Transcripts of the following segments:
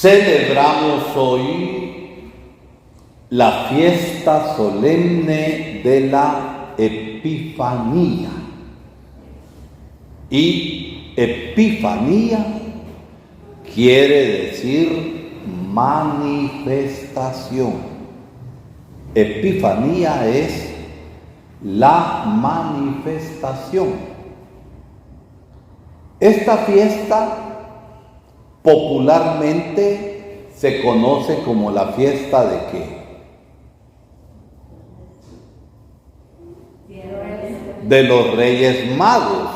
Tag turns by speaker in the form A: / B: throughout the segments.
A: Celebramos hoy la fiesta solemne de la Epifanía. Y Epifanía quiere decir manifestación. Epifanía es la manifestación. Esta fiesta popularmente se conoce como la fiesta ¿de qué? De los Reyes Magos.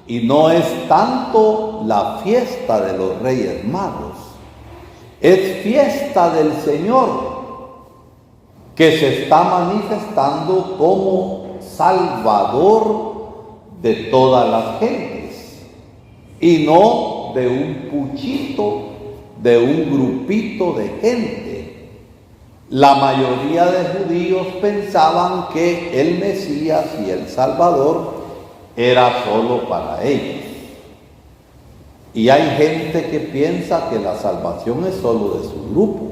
A: Y no es tanto la fiesta de los Reyes Magos, es fiesta del Señor, que se está manifestando como Salvador de todas las gentes, y no de un puchito, de un grupito de gente. La mayoría de judíos pensaban que el Mesías y el Salvador era solo para ellos. Y hay gente que piensa que la salvación es solo de su grupo.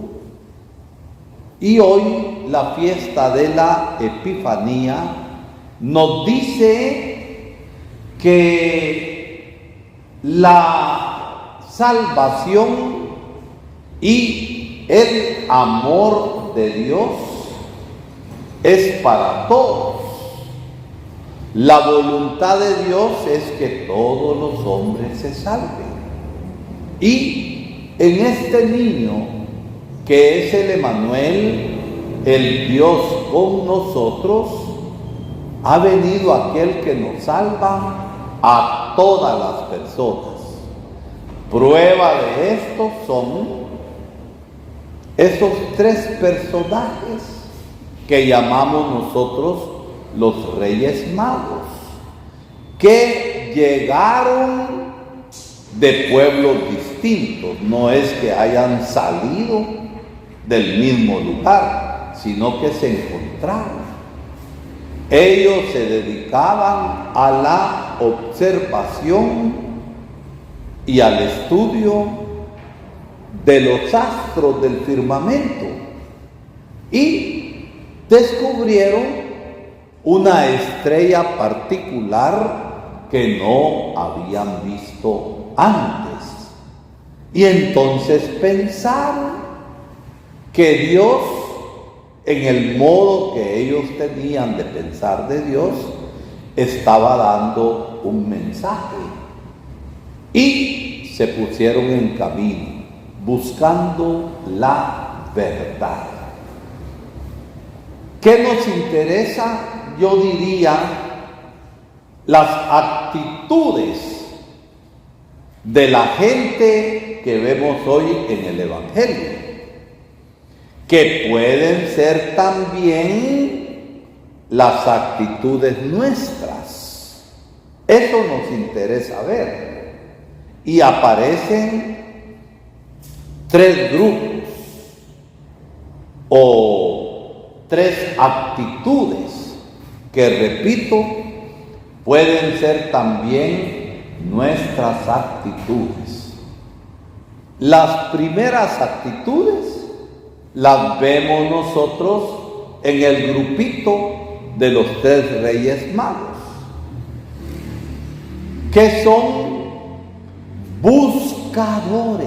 A: Y hoy la fiesta de la Epifanía nos dice que la salvación y el amor de Dios es para todos. La voluntad de Dios es que todos los hombres se salven. Y en este niño, que es el Emmanuel, el Dios con nosotros, ha venido aquel que nos salva a todas las personas. Prueba de esto son esos tres personajes que llamamos nosotros los Reyes Magos, que llegaron de pueblos distintos. No es que hayan salido del mismo lugar, sino que se encontraron. Ellos se dedicaban a la observación y al estudio de los astros del firmamento y descubrieron una estrella particular que no habían visto antes. Y entonces pensaron que Dios, en el modo que ellos tenían de pensar de Dios, estaba dando un mensaje. Y se pusieron en camino, buscando la verdad. ¿Qué nos interesa? Yo diría las actitudes de la gente que vemos hoy en el Evangelio, que pueden ser también las actitudes nuestras. Eso nos interesa ver. Y aparecen tres grupos o tres actitudes que, repito, pueden ser también nuestras actitudes. Las primeras actitudes las vemos nosotros en el grupito de los tres Reyes Magos, que son buscadores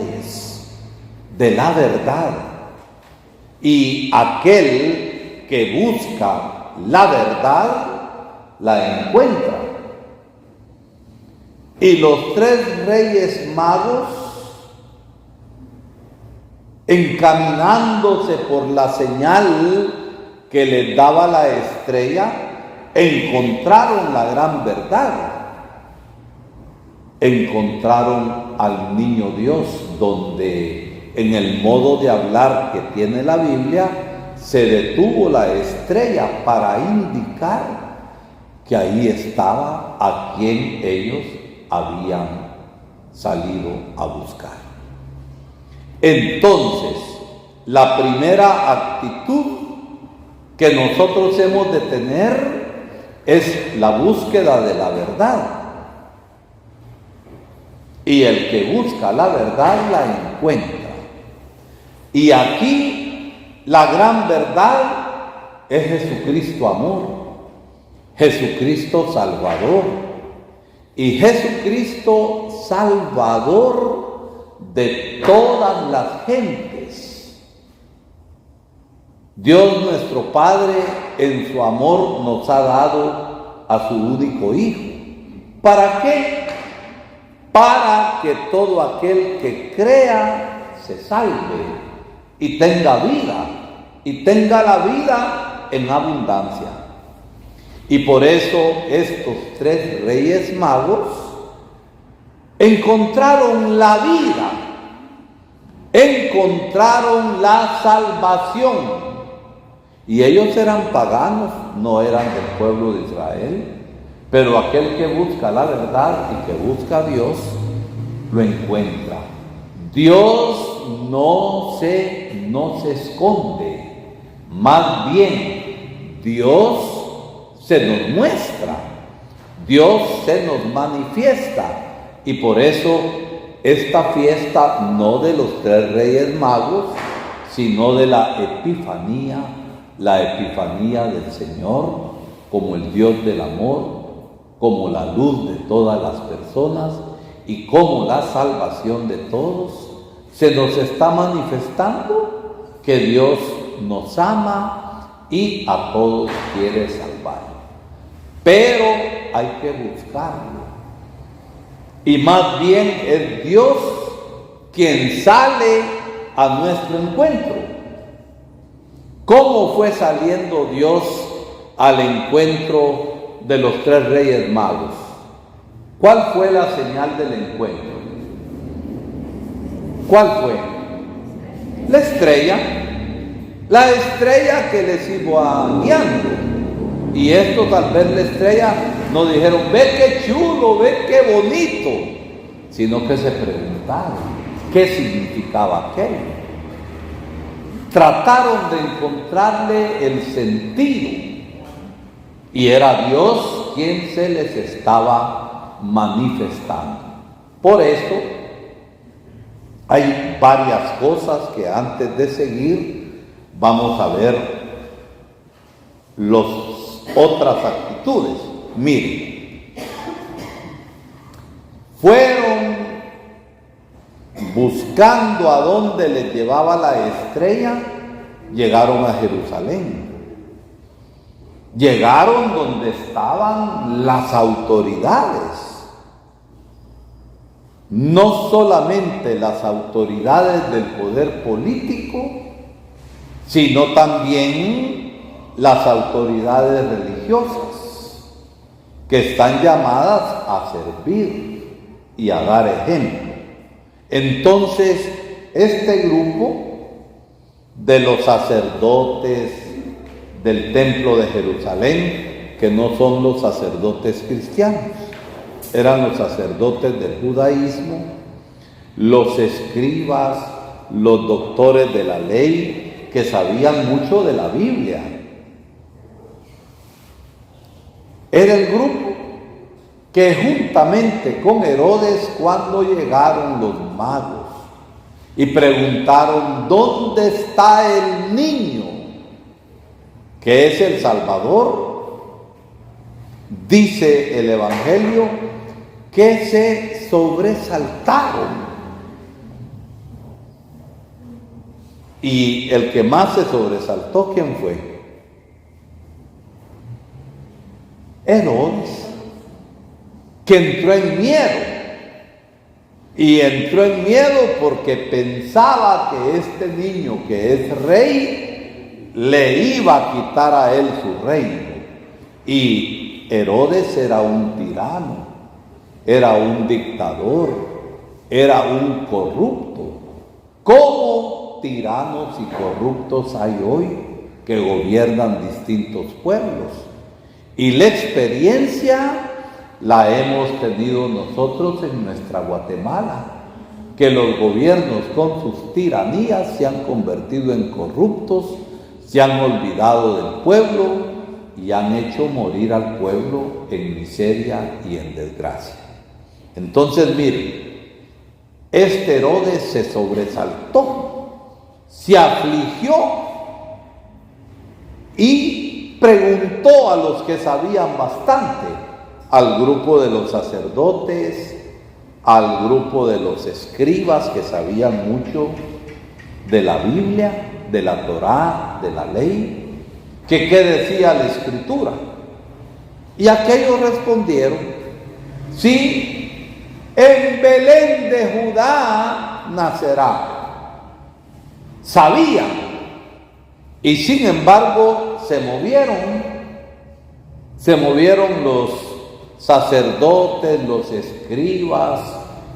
A: de la verdad. Y aquel que busca la verdad, la encuentra. Y los tres Reyes Magos, encaminándose por la señal que les daba la estrella, encontraron la gran verdad. Encontraron al niño Dios, donde en el modo de hablar que tiene la Biblia, se detuvo la estrella para indicar que ahí estaba a quien ellos habían salido a buscar. Entonces, la primera actitud que nosotros hemos de tener es la búsqueda de la verdad. Y el que busca la verdad la encuentra. Y aquí la gran verdad es Jesucristo amor, Jesucristo Salvador. Y Jesucristo Salvador de todas las gentes. Dios nuestro Padre en su amor nos ha dado a su único Hijo. ¿Para qué? Para que todo aquel que crea se salve y tenga vida, y tenga la vida en abundancia. Y por eso estos tres reyes magos encontraron la vida, encontraron la salvación. Y ellos eran paganos, no eran del pueblo de Israel, pero aquel que busca la verdad y que busca a Dios, lo encuentra. Dios no se esconde, más bien Dios se nos muestra, Dios se nos manifiesta. Y por eso esta fiesta no de los tres reyes magos, sino de la epifanía del Señor, como el Dios del amor, como la luz de todas las personas y como la salvación de todos. Se nos está manifestando que Dios nos ama y a todos quiere salvar. Pero hay que buscarlo. Y más bien es Dios quien sale a nuestro encuentro. ¿Cómo fue saliendo Dios al encuentro de los tres reyes magos? ¿Cuál fue la señal del encuentro? ¿Cuál fue? La estrella que les iba guiando. Y esto tal vez la estrella no dijeron, ve qué chulo, ve qué bonito, sino que se preguntaron qué significaba aquello. Trataron de encontrarle el sentido, y era Dios quien se les estaba manifestando. Por eso hay varias cosas que antes de seguir vamos a ver otras actitudes. Miren, fueron buscando a dónde les llevaba la estrella, llegaron a Jerusalén. Llegaron donde estaban las autoridades. No solamente las autoridades del poder político, sino también las autoridades religiosas, que están llamadas a servir y a dar ejemplo. Entonces, este grupo de los sacerdotes del templo de Jerusalén, que no son los sacerdotes cristianos, eran los sacerdotes del judaísmo, los escribas, los doctores de la ley, que sabían mucho de la Biblia. Era el grupo que juntamente con Herodes, cuando llegaron los magos y preguntaron, ¿dónde está el niño que es el Salvador? Dice el Evangelio que se sobresaltaron. Y el que más se sobresaltó, ¿quién fue? Herodes, que entró en miedo. Y entró en miedo porque pensaba que este niño, que es rey, le iba a quitar a él su reino. Y Herodes era un tirano, era un dictador, era un corrupto. ¿Cómo tiranos y corruptos hay hoy que gobiernan distintos pueblos? Y la experiencia la hemos tenido nosotros en nuestra Guatemala, que los gobiernos con sus tiranías se han convertido en corruptos, se han olvidado del pueblo y han hecho morir al pueblo en miseria y en desgracia. Entonces, miren, este Herodes se sobresaltó, se afligió y preguntó a los que sabían bastante, al grupo de los sacerdotes, al grupo de los escribas que sabían mucho de la Biblia, de la Torá, de la ley, que qué decía la Escritura. Y aquellos respondieron: sí, en Belén de Judá nacerá. Sabían, y sin embargo se movieron los sacerdotes, los escribas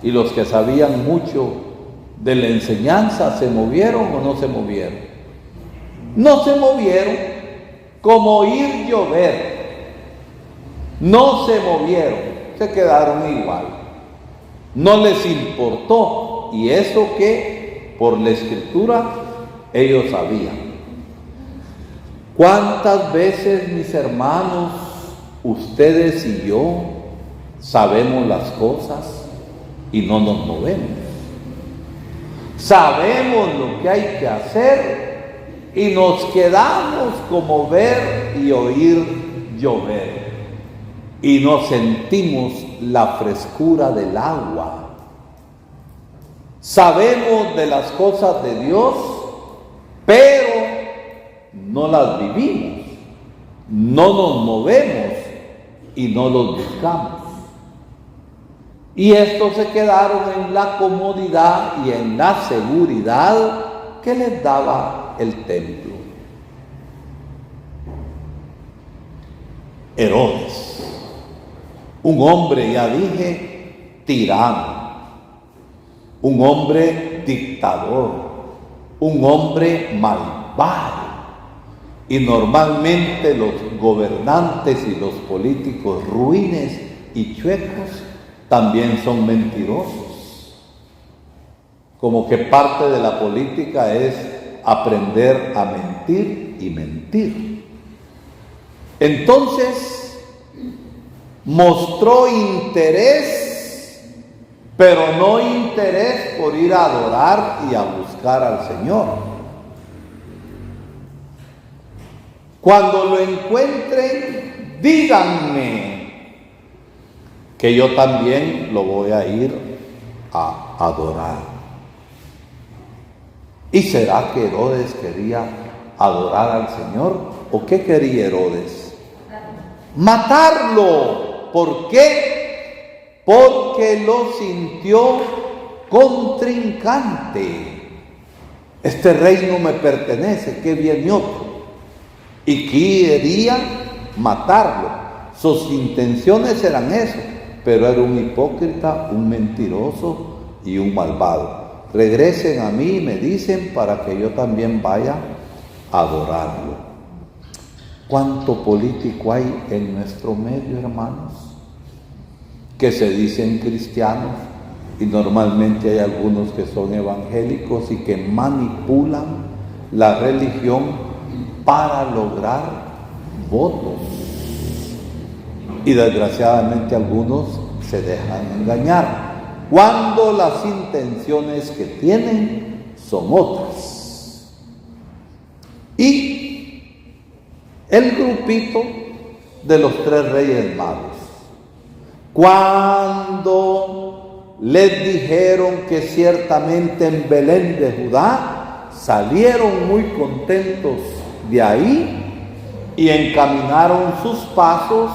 A: y los que sabían mucho de la enseñanza. ¿Se movieron o no se movieron? No se movieron, como oír llover. No se movieron, se quedaron igual. No les importó, y eso que por la Escritura ellos sabían. ¿Cuántas veces, mis hermanos, ustedes y yo sabemos las cosas y no nos movemos? Sabemos lo que hay que hacer y nos quedamos como ver y oír llover, y no sentimos la frescura del agua. Sabemos de las cosas de Dios, pero no las vivimos, no nos movemos y no los buscamos. Y estos se quedaron en la comodidad y en la seguridad que les daba el templo. Herodes, un hombre, ya dije, tirano, un hombre dictador, un hombre malvado. Y normalmente los gobernantes y los políticos ruines y chuecos también son mentirosos. Como que parte de la política es aprender a mentir y mentir. Entonces, mostró interés, pero no interés por ir a adorar y a buscar al Señor. Cuando lo encuentren, díganme, que yo también lo voy a ir a adorar. ¿Y será que Herodes quería adorar al Señor? ¿O qué quería Herodes? Matarlo. ¿Por qué? Porque lo sintió contrincante. Este reino me pertenece, que viene otro. Y quería matarlo. Sus intenciones eran eso, pero era un hipócrita, un mentiroso y un malvado. Regresen a mí, me dicen, para que yo también vaya a adorarlo. ¿Cuánto político hay en nuestro medio, hermanos? Que se dicen cristianos y normalmente hay algunos que son evangélicos y que manipulan la religión para lograr votos. Y desgraciadamente algunos se dejan engañar cuando las intenciones que tienen son otras. Y el grupito de los 3 reyes magos, cuando les dijeron que ciertamente en Belén de Judá, salieron muy contentos de ahí y encaminaron sus pasos,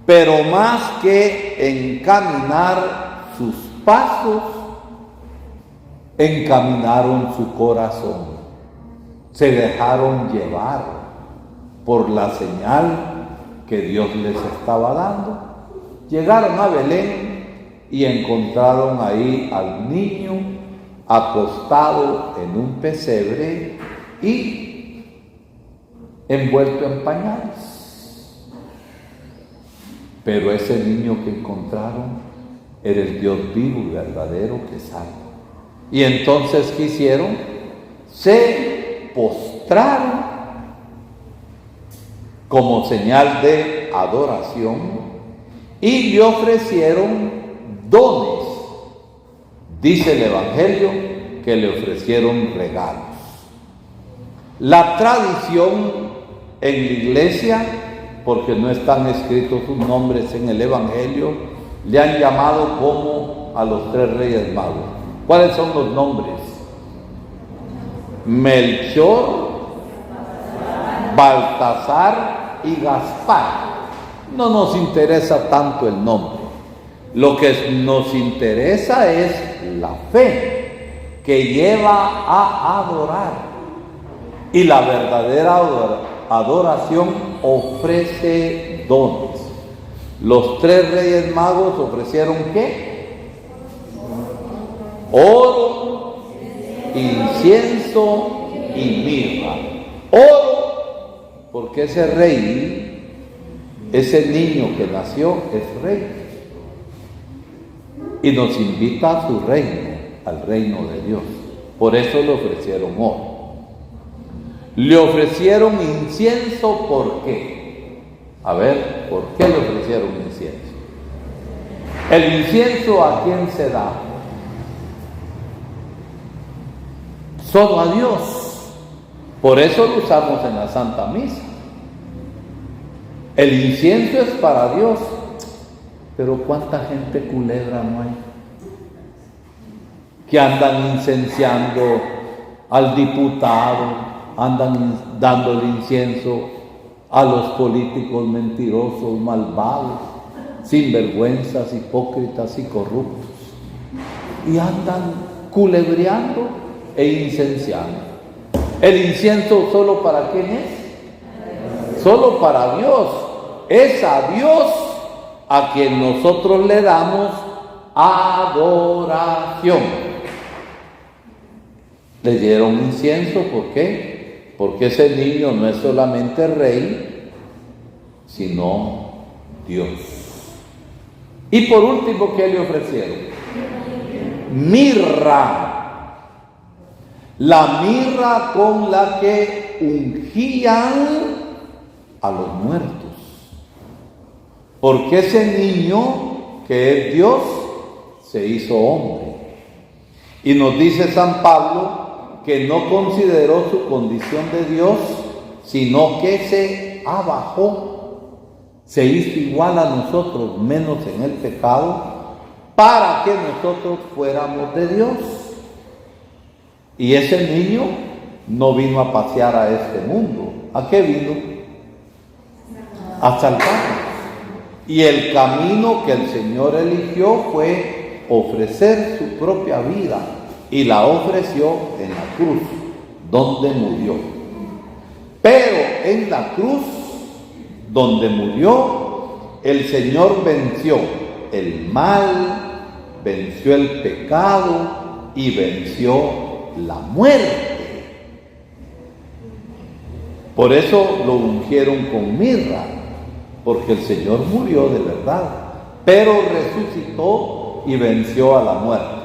A: pero más que encaminar sus pasos, encaminaron su corazón. Se dejaron llevar por la señal que Dios les estaba dando. Llegaron a Belén y encontraron ahí al niño acostado en un pesebre y envuelto en pañales. Pero ese niño que encontraron era el Dios vivo y verdadero que salva. Y entonces, ¿qué hicieron? Se postraron como señal de adoración y le ofrecieron dones. Dice el Evangelio que le ofrecieron regalos. La tradición en la iglesia, porque no están escritos sus nombres en el Evangelio, le han llamado como a los 3 reyes magos. ¿Cuáles son los nombres? Melchor, Baltasar y Gaspar. No nos interesa tanto el nombre. Lo que nos interesa es la fe que lleva a adorar. Y la verdadera adoración ofrece dones. Los 3 reyes magos ofrecieron ¿qué? Oro, incienso y mirra. Oro, porque ese rey, ese niño que nació es rey. Y nos invita a su reino, al reino de Dios. Por eso le ofrecieron oro. Le ofrecieron incienso, ¿por qué? A ver, ¿por qué le ofrecieron incienso? El incienso, ¿a quién se da? Solo a Dios. Por eso lo usamos en la Santa Misa. El incienso es para Dios. Pero ¿cuánta gente culebra no hay? Que andan incenciando al diputado, andan dándole incienso a los políticos mentirosos, malvados, sinvergüenzas, hipócritas y corruptos. Y andan culebreando e incenciando. ¿El incienso solo para quién es? Solo para Dios. Es a Dios a quien nosotros le damos adoración. Le dieron incienso, ¿por qué? Porque ese niño no es solamente rey, sino Dios. Y por último, ¿qué le ofrecieron? Mirra. La mirra con la que ungían a los muertos. Porque ese niño, que es Dios, se hizo hombre. Y nos dice San Pablo que no consideró su condición de Dios, sino que se abajó, se hizo igual a nosotros, menos en el pecado, para que nosotros fuéramos de Dios. Y ese niño no vino a pasear a este mundo. ¿A qué vino? A salvarnos. Y el camino que el Señor eligió fue ofrecer su propia vida, y la ofreció en la cruz, donde murió. Pero en la cruz, donde murió, el Señor venció el mal, venció el pecado y venció la muerte. Por eso lo ungieron con mirra, porque el Señor murió de verdad, pero resucitó y venció a la muerte.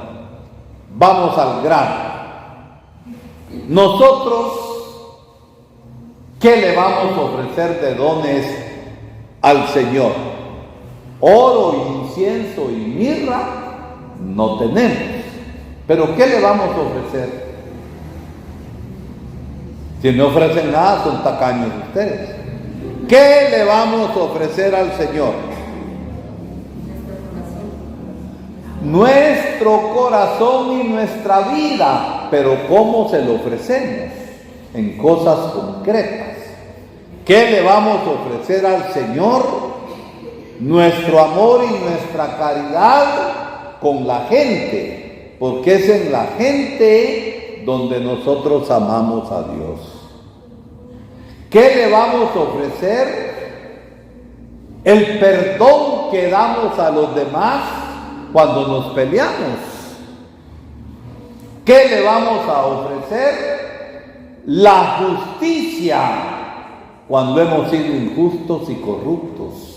A: Vamos al grano. Nosotros, ¿qué le vamos a ofrecer de dones al Señor? Oro, incienso y mirra no tenemos. Pero ¿qué le vamos a ofrecer? Si no ofrecen nada, son tacaños ustedes. ¿Qué le vamos a ofrecer al Señor? Nuestro corazón y nuestra vida. Pero ¿cómo se lo ofrecemos? En cosas concretas. ¿Qué le vamos a ofrecer al Señor? Nuestro amor y nuestra caridad con la gente, porque es en la gente donde nosotros amamos a Dios. ¿Qué le vamos a ofrecer? El perdón que damos a los demás cuando nos peleamos. ¿Qué le vamos a ofrecer? La justicia cuando hemos sido injustos y corruptos.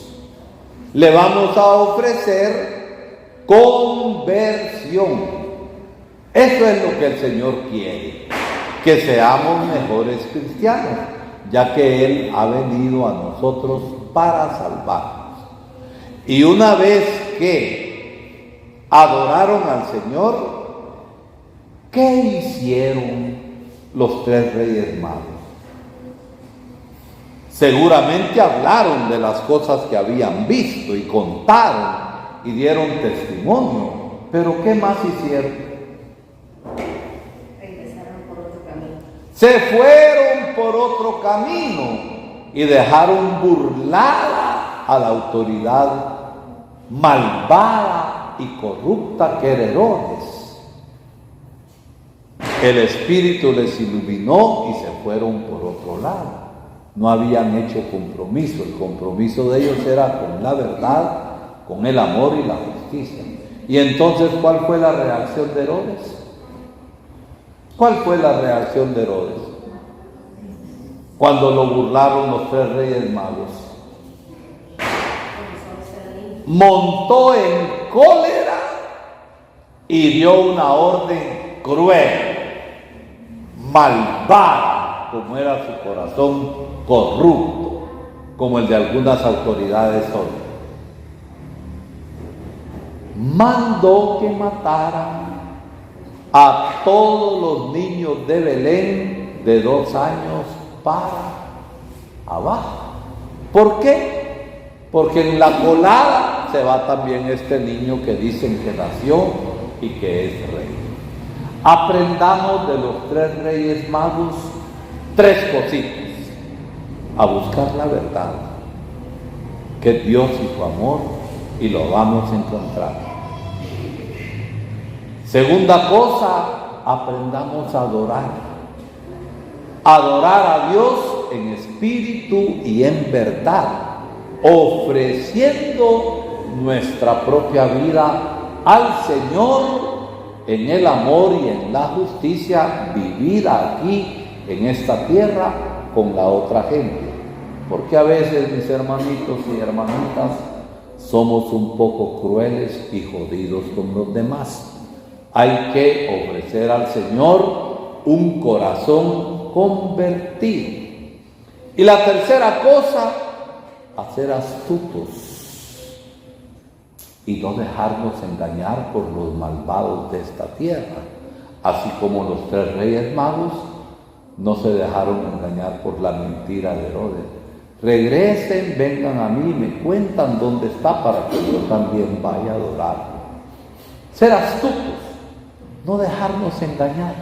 A: Le vamos a ofrecer conversión. Eso es lo que el Señor quiere, que seamos mejores cristianos, ya que Él ha venido a nosotros para salvarnos. Y una vez que adoraron al Señor, ¿qué hicieron los 3 reyes magos? Seguramente hablaron de las cosas que habían visto y contaron y dieron testimonio. Pero ¿qué más hicieron? Se fueron por otro camino y dejaron burlada a la autoridad malvada y corrupta que era Herodes. El Espíritu les iluminó y se fueron por otro lado. No habían hecho compromiso. El compromiso de ellos era con la verdad, con el amor y la justicia. Y entonces, ¿cuál fue la reacción de Herodes? ¿Cuál fue la reacción de Herodes? Cuando lo burlaron los 3 reyes magos. Montó en cólera y dio una orden cruel, malvada, como era su corazón corrupto, como el de algunas autoridades hoy. Mandó que mataran a todos los niños de Belén de 2 años para abajo. ¿Por qué? Porque en la colada se va también este niño que dicen que nació y que es rey. Aprendamos de los 3 reyes magos 3 cositas. A buscar la verdad, que es Dios y su amor, y lo vamos a encontrar. Segunda cosa, aprendamos a adorar. Adorar a Dios en espíritu y en verdad, ofreciendo nuestra propia vida al Señor en el amor y en la justicia, vivir aquí en esta tierra con la otra gente. Porque a veces, mis hermanitos y hermanitas, somos un poco crueles y jodidos con los demás. Hay que ofrecer al Señor un corazón convertido. Y la tercera cosa, a ser astutos y no dejarnos engañar por los malvados de esta tierra, así como los 3 reyes magos no se dejaron engañar por la mentira de Herodes. Regresen, vengan a mí y me cuentan dónde está para que yo también vaya a adorarlo. Ser astutos, no dejarnos engañar.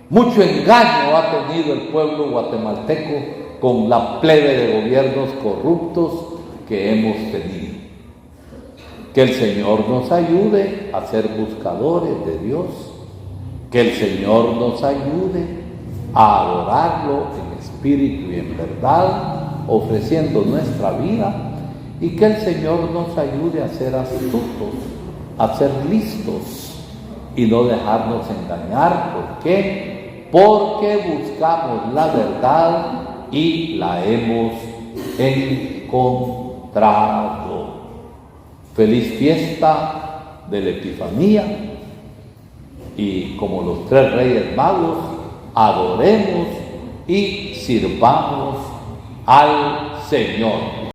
A: Mucho engaño ha tenido el pueblo guatemalteco con la plebe de gobiernos corruptos que hemos tenido. Que el Señor nos ayude a ser buscadores de Dios. Que el Señor nos ayude a adorarlo en espíritu y en verdad, ofreciendo nuestra vida, y que el Señor nos ayude a ser astutos, a ser listos y no dejarnos engañar. ¿Por qué? Porque buscamos la verdad y la hemos encontrado. Feliz fiesta de la Epifanía, y como los 3 reyes magos, adoremos y sirvamos al Señor.